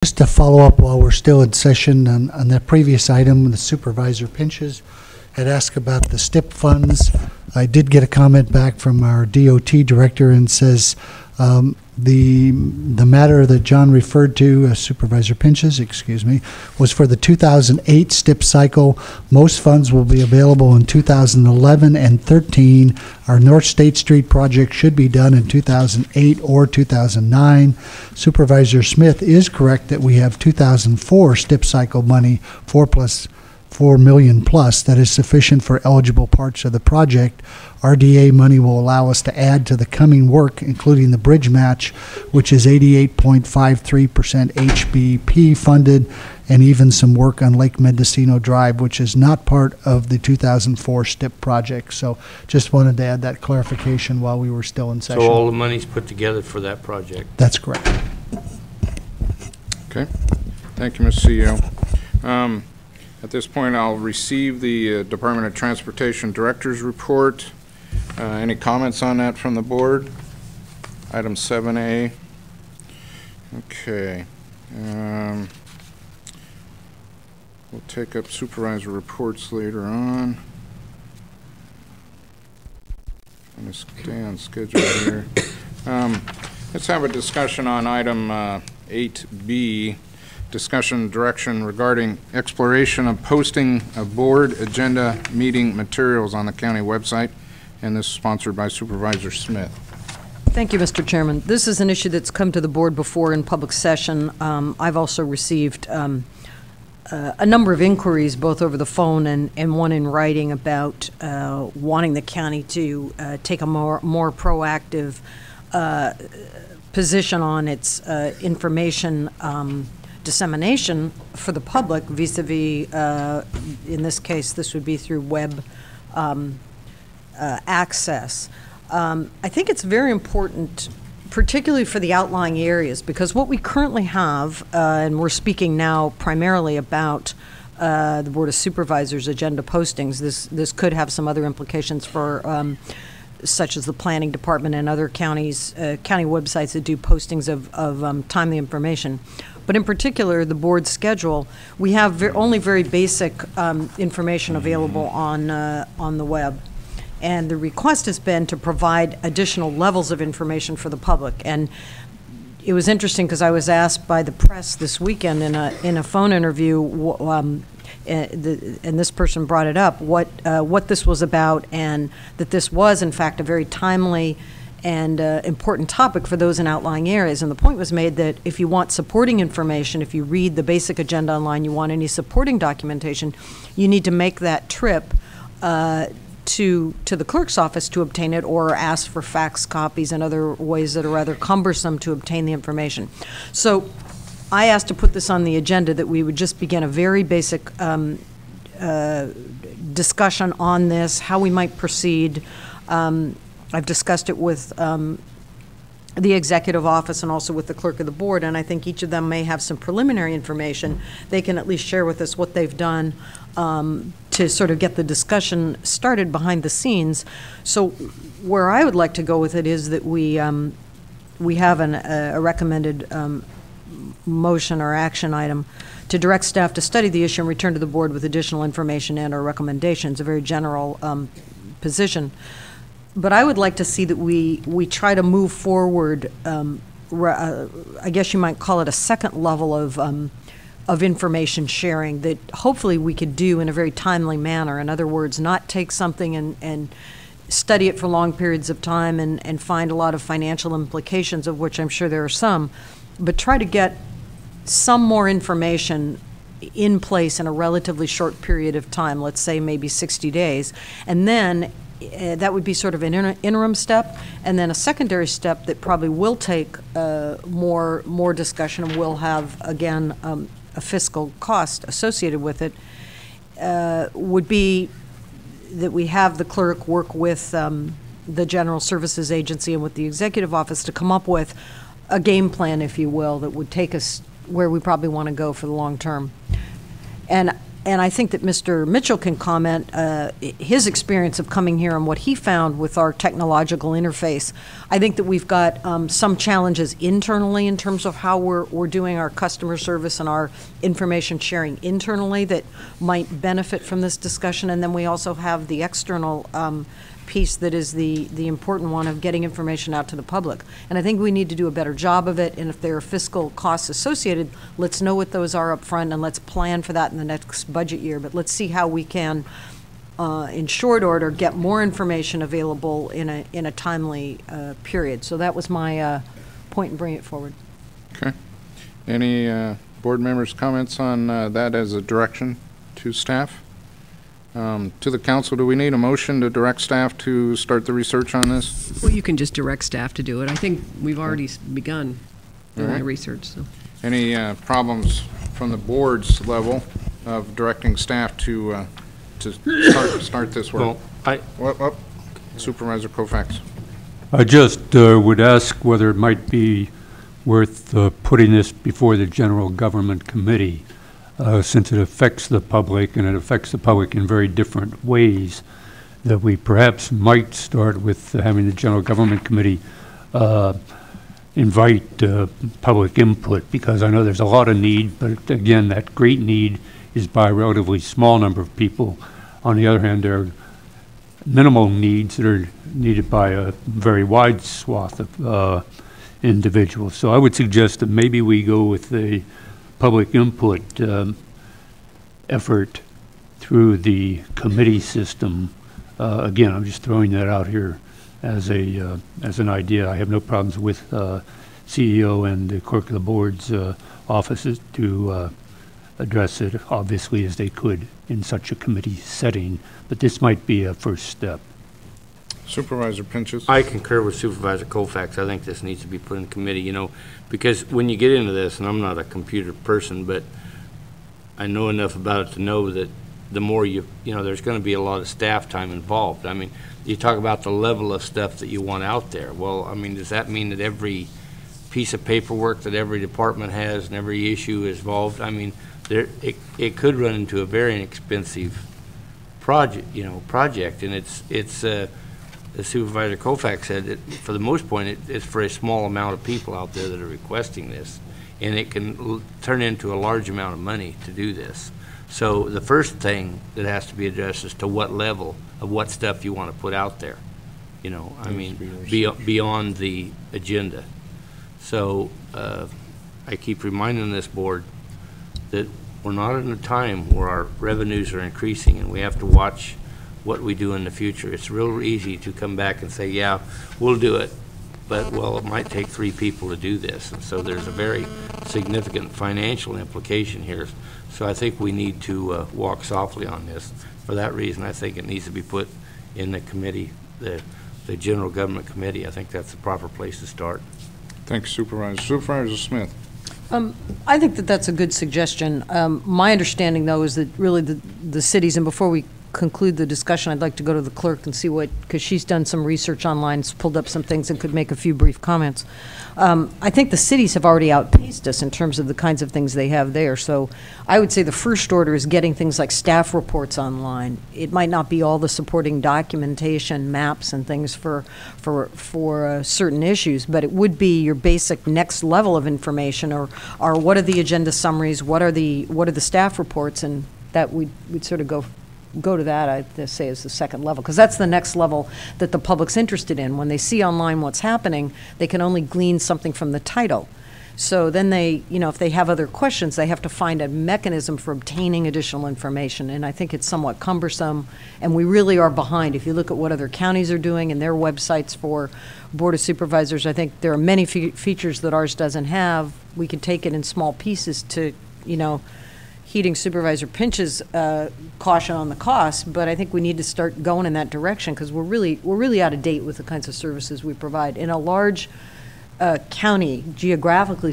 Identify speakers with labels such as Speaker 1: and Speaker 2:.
Speaker 1: Just to follow up while we're still in session on the previous item, the supervisor Pinches had asked about the STIP funds. I did get a comment back from our DOT director and says the matter that John referred to, Supervisor Pinches, excuse me, was for the 2008 STIP cycle. Most funds will be available in 2011 and 13. Our North State Street project should be done in 2008 or 2009. Supervisor Smith is correct that we have 2004 STIP cycle money, 4 million plus, that is sufficient for eligible parts of the project. RDA money will allow us to add to the coming work, including the bridge match, which is 88.53% HBP funded, and even some work on Lake Mendocino Drive, which is not part of the 2004 STIP project. So just wanted to add that clarification while we were still in session.
Speaker 2: So all the money's put together for that project?
Speaker 1: That's correct.
Speaker 3: Okay. Thank you, Ms. CEO. At this point, I'll receive the Department of Transportation Director's Report. Any comments on that from the board? Item 7A. Okay. We'll take up supervisor reports later on. I'm going to stay on schedule here. Let's have a discussion on item 8B. Discussion direction regarding exploration of posting of board agenda meeting materials on the county website, and this is sponsored by Supervisor Smith.
Speaker 4: Thank you, Mr. Chairman. This is an issue that's come to the board before in public session. I've also received a number of inquiries, both over the phone and one in writing, about wanting the county to take a more proactive position on its information dissemination for the public vis-a-vis, in this case, this would be through web access. I think it's very important, particularly for the outlying areas, because what we currently have, and we're speaking now primarily about the Board of Supervisors agenda postings. This could have some other implications for such as the planning department and other counties, county websites that do postings of timely information. But in particular, the board schedule, we have only very basic information available on the web. And the request has been to provide additional levels of information for the public. And it was interesting because I was asked by the press this weekend in a phone interview, and this person brought it up, what this was about, and that this was, in fact, a very timely and important topic for those in outlying areas. And the point was made that if you want supporting information, if you read the basic agenda online, you want any supporting documentation, you need to make that trip to the clerk's office to obtain it, or ask for fax copies and other ways that are rather cumbersome to obtain the information. So I asked to put this on the agenda, that we would just begin a very basic discussion on this, how we might proceed. I've discussed it with the executive office and also with the clerk of the board, and I think each of them may have some preliminary information. They can at least share with us what they've done to sort of get the discussion started behind the scenes. So where I would like to go with it is that we have a recommended motion or action item to direct staff to study the issue and return to the board with additional information and or recommendations, a very general position. But I would like to see that we try to move forward, I guess you might call it a second level of information sharing that hopefully we could do in a very timely manner. In other words, not take something and study it for long periods of time and find a lot of financial implications, of which I'm sure there are some, but try to get some more information in place in a relatively short period of time, let's say maybe 60 days, and then that would be sort of an interim step, and then a secondary step that probably will take more discussion and will have, again, a fiscal cost associated with it, would be that we have the clerk work with the General Services Agency and with the Executive Office to come up with a game plan, if you will, that would take us where we probably want to go for the long term. And And I think that Mr. Mitchell can comment his experience of coming here and what he found with our technological interface. I think that we've got some challenges internally in terms of how we're doing our customer service and our information sharing internally that might benefit from this discussion. And then we also have the external piece that is the important one of getting information out to the public. And I think we need to do a better job of it, and if there are fiscal costs associated, let's know what those are up front, and let's plan for that in the next budget year. But let's see how we can, in short order, get more information available in a timely period. So that was my point in bringing it forward.
Speaker 3: Okay. Any board members' comments on that as a direction to staff? To the council, do we need a motion to direct staff to start the research on this?
Speaker 5: Well, you can just direct staff to do it. I think we've already begun doing the research. So.
Speaker 3: Any problems from the board's level of directing staff to start this work?
Speaker 2: Well,
Speaker 3: Supervisor Koufax.
Speaker 6: I just would ask whether it might be worth putting this before the General Government Committee, since it affects the public, and it affects the public in very different ways, that we perhaps might start with having the General Government Committee invite public input, because I know there's a lot of need, but again, that great need is by a relatively small number of people. On the other hand, there are minimal needs that are needed by a very wide swath of individuals. So I would suggest that maybe we go with the public input effort through the committee system. Again, I'm just throwing that out here as an idea. I have no problems with CEO and the clerk of the board's offices to address it, obviously, as they could in such a committee setting. But this might be a first step.
Speaker 3: Supervisor Pinches.
Speaker 2: I concur with Supervisor Koufax. I think this needs to be put in committee, because when you get into this, and I'm not a computer person, but I know enough about it to know that the more there's going to be a lot of staff time involved. I mean, you talk about the level of stuff that you want out there. Well, I mean, does that mean that every piece of paperwork that every department has and every issue is involved? I mean, it could run into a very inexpensive project, and it's as Supervisor Koufax said, for the most part, it's for a small amount of people out there that are requesting this, and it can turn into a large amount of money to do this. So the first thing that has to be addressed is to what level of what stuff you want to put out there, I mean, beyond the agenda. So I keep reminding this board that we're not in a time where our revenues are increasing, and we have to watch what we do in the future. It's real easy to come back and say, yeah, we'll do it, but, well, it might take 3 people to do this. And so there's a very significant financial implication here. So I think we need to walk softly on this. For that reason, I think it needs to be put in the committee, the General Government Committee. I think that's the proper place to start.
Speaker 3: Thanks, Supervisor. Supervisor Smith.
Speaker 4: I think that that's a good suggestion. My understanding, though, is that really the cities, and before we conclude the discussion, I'd like to go to the clerk and see because she's done some research online, pulled up some things, and could make a few brief comments. I think the cities have already outpaced us in terms of the kinds of things they have there. So I would say the first order is getting things like staff reports online. It might not be all the supporting documentation, maps, and things for certain issues, but it would be your basic next level of information, or what are the agenda summaries, what are the staff reports, and that we'd sort of go to that, I'd say, is the second level, because that's the next level that the public's interested in. When they see online what's happening, they can only glean something from the title. So then they, if they have other questions, they have to find a mechanism for obtaining additional information, and I think it's somewhat cumbersome, and we really are behind. If you look at what other counties are doing and their websites for Board of Supervisors, I think there are many features that ours doesn't have. We could take it in small pieces to, heeding Supervisor Pinch's caution on the cost, but I think we need to start going in that direction, because we're really out of date with the kinds of services we provide. In a large county, geographically